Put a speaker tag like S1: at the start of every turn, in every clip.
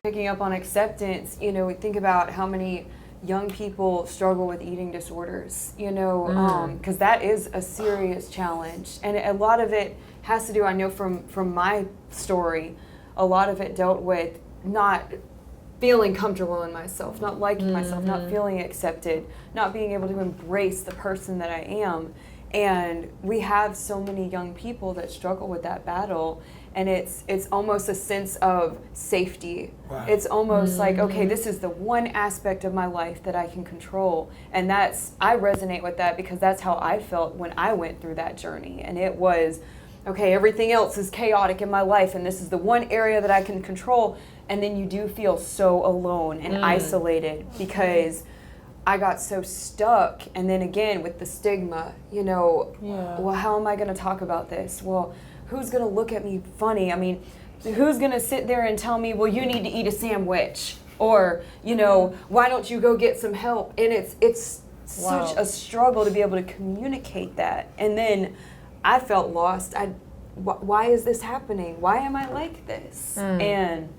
S1: picking up on acceptance, we think about how many young people struggle with eating disorders, because that is a serious challenge. And a lot of it has to do, I know from my story, a lot of it dealt with not feeling comfortable in myself, not liking myself, not feeling accepted, not being able to embrace the person that I am. And we have so many young people that struggle with that battle, and it's almost a sense of safety. Right. It's almost like, okay, this is the one aspect of my life that I can control. And I resonate with that because that's how I felt when I went through that journey. And it was, okay, everything else is chaotic in my life, and this is the one area that I can control. And then you do feel so alone and isolated because I got so stuck. And then again, with the stigma, well, how am I going to talk about this? Well, who's going to look at me funny? I mean, who's going to sit there and tell me, well, you need to eat a sandwich? Or, why don't you go get some help? And it's such a struggle to be able to communicate that. And then I felt lost. Why is this happening? Why am I like this? And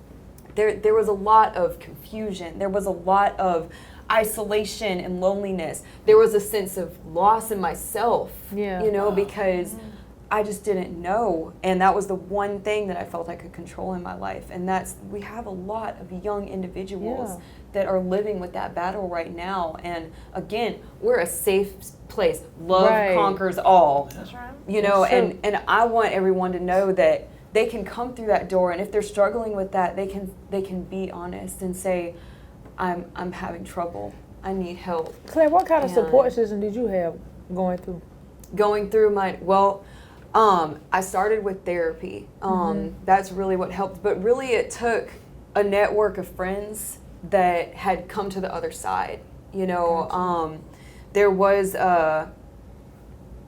S1: there was a lot of confusion. There was a lot of isolation and loneliness. There was a sense of loss in myself, because I just didn't know. And that was the one thing that I felt I could control in my life. And we have a lot of young individuals that are living with that battle right now. And again, we're a safe place. Love conquers all. That's right. And I want everyone to know that they can come through that door, and if they're struggling with that, they can be honest and say, I'm having trouble. I need help.
S2: Claire, what kind of support system did you have going through?
S1: Going through I started with therapy. That's really what helped. But really it took a network of friends that had come to the other side. There was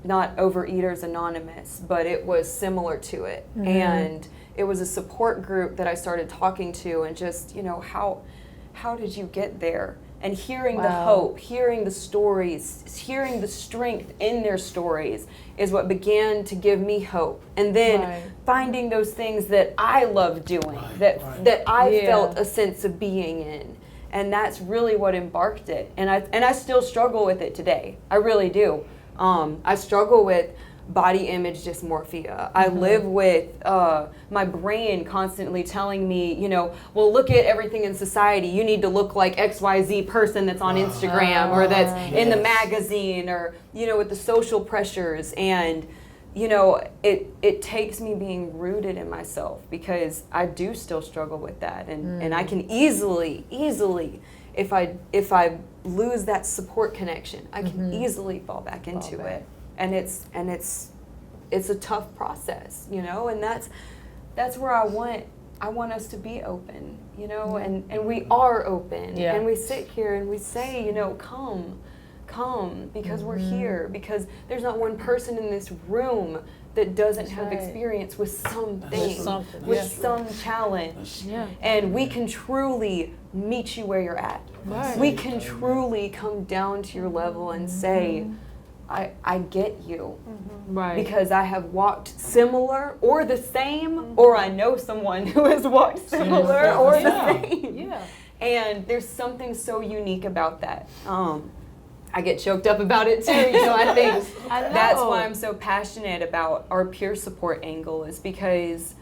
S1: not Overeaters Anonymous, but it was similar to it. And it was a support group that I started talking to, and just, how did you get there? And hearing the hope, hearing the stories, hearing the strength in their stories is what began to give me hope. And then finding those things that I love doing, that I felt a sense of being in. And that's really what embarked it. And I still struggle with it today. I really do. I struggle with body image dysmorphia. I live with my brain constantly telling me, well, look at everything in society. You need to look like XYZ person that's on Instagram or that's in the magazine, or, with the social pressures. And, it takes me being rooted in myself, because I do still struggle with that. And I can easily, if I lose that support connection, I can easily fall back into it. And it's a tough process, and that's where I want us to be open, and we are open. And we sit here and we say, come, because we're here, because there's not one person in this room that doesn't have experience with something, with some challenge. And we can truly meet you where you're at. We can truly come down to your level and say, I get you, because I have walked similar or the same, or I know someone who has walked similar or the same. And there's something so unique about that. I get choked up about it too. I think that's why I'm so passionate about our peer support angle, is because,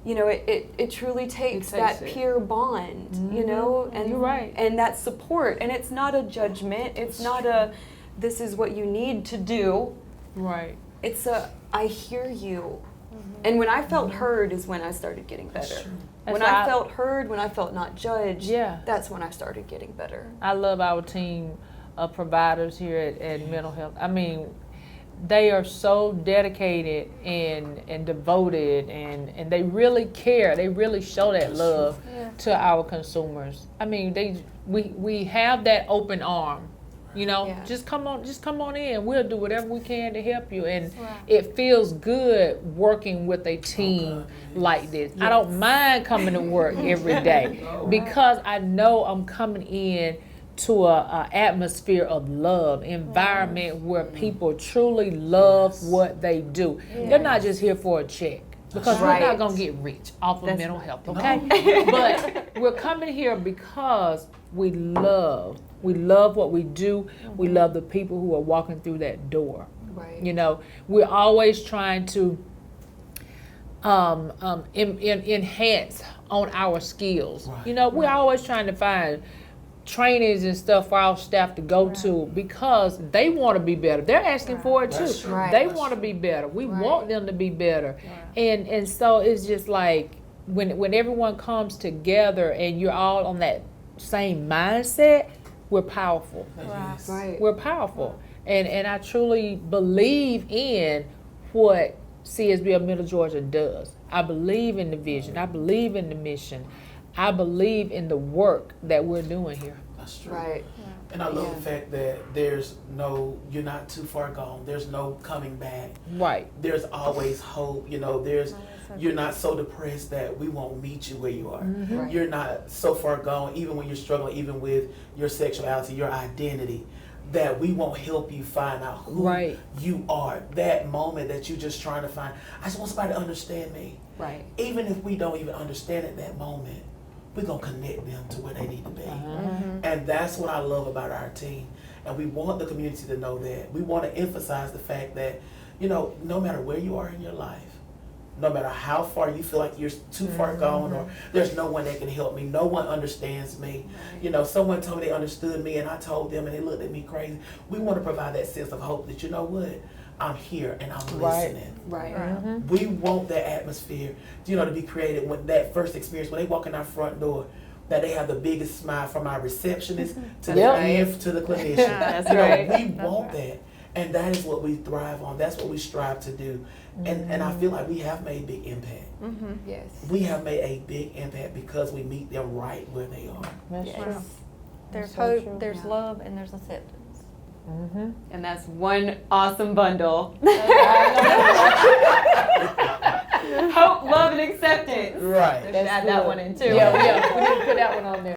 S1: it truly takes that peer bond, and
S2: you're right.
S1: And that support. And it's not a judgment. It's not this is what you need to do.
S2: Right.
S1: It's I hear you. And when I felt heard is when I started getting better. When I felt heard, when I felt not judged, that's when I started getting better.
S2: I love our team of providers here at Mental Health. I mean, they are so dedicated and devoted, and they really care. They really show that love to our consumers. I mean, we have that open arm. Just come on in. We'll do whatever we can to help you. And it feels good working with a team like this. I don't mind coming to work every day because I know I'm coming in to a atmosphere of love, environment where people truly love what they do. They're not just here for a check. because we're
S1: Right.
S2: not gonna get rich off of
S3: That's
S2: mental
S3: right.
S2: health, okay? But we're coming here because we love what we do. We love the people who are walking through that door.
S1: Right.
S2: You know, we're always trying to enhance on our skills.
S4: Right.
S2: You know, we're always trying to find trainings and stuff for our staff to go to because they want to be better. They're asking for it too.
S4: That's true.
S1: Right.
S2: They
S4: That's
S2: want to
S4: true.
S2: be better. We
S1: Right.
S2: want them to be better. And so it's just like when everyone comes together and you're all on that same mindset, we're powerful.
S4: Yes.
S1: Right.
S2: We're powerful. And I truly believe in what CSB of Middle Georgia does. I believe in the vision. I believe in the mission. I believe in the work that we're doing here.
S4: That's true.
S1: Right.
S4: And I love
S1: Yeah.
S4: the fact that you're not too far gone. There's no coming back.
S2: Right.
S4: There's always hope. You know, you're not so depressed that we won't meet you where you are.
S1: Right.
S4: You're not so far gone, even when you're struggling, even with your sexuality, your identity, that we won't help you find out who
S2: Right.
S4: you are. That moment that you're just trying to find, I just want somebody to understand me.
S1: Right.
S4: Even if we don't even understand at that moment, we're going to connect them to where they need to be. And that's what I love about our team. And we want the community to know that. We want to emphasize the fact that, you know, no matter where you are in your life, no matter how far you feel like you're too far gone or there's no one that can help me, no one understands me. You know, someone told me they understood me and I told them and they looked at me crazy. We want to provide that sense of hope that, you know what, I'm here and I'm
S2: Right.
S4: listening.
S1: Right.
S4: We want that atmosphere, you know, to be created when that first experience, when they walk in our front door, that they have the biggest smile from our receptionist to the
S2: Yep.
S4: staff to the clinician.
S3: That's
S4: You know,
S3: right.
S4: we want that. And that is what we thrive on. That's what we strive to do. And I feel like we have made big impact.
S1: Yes.
S4: We have made a big impact because we meet them right where they are.
S2: That's
S1: Yes.
S2: true.
S3: There's
S2: So
S3: hope,
S2: true.
S3: there's
S1: Yeah.
S3: love, and there's acceptance.
S2: Mm-hmm.
S1: And that's one awesome bundle. Hope, love, and acceptance.
S4: Right.
S1: I should add that one in too.
S2: Yeah, we need to put that one on there.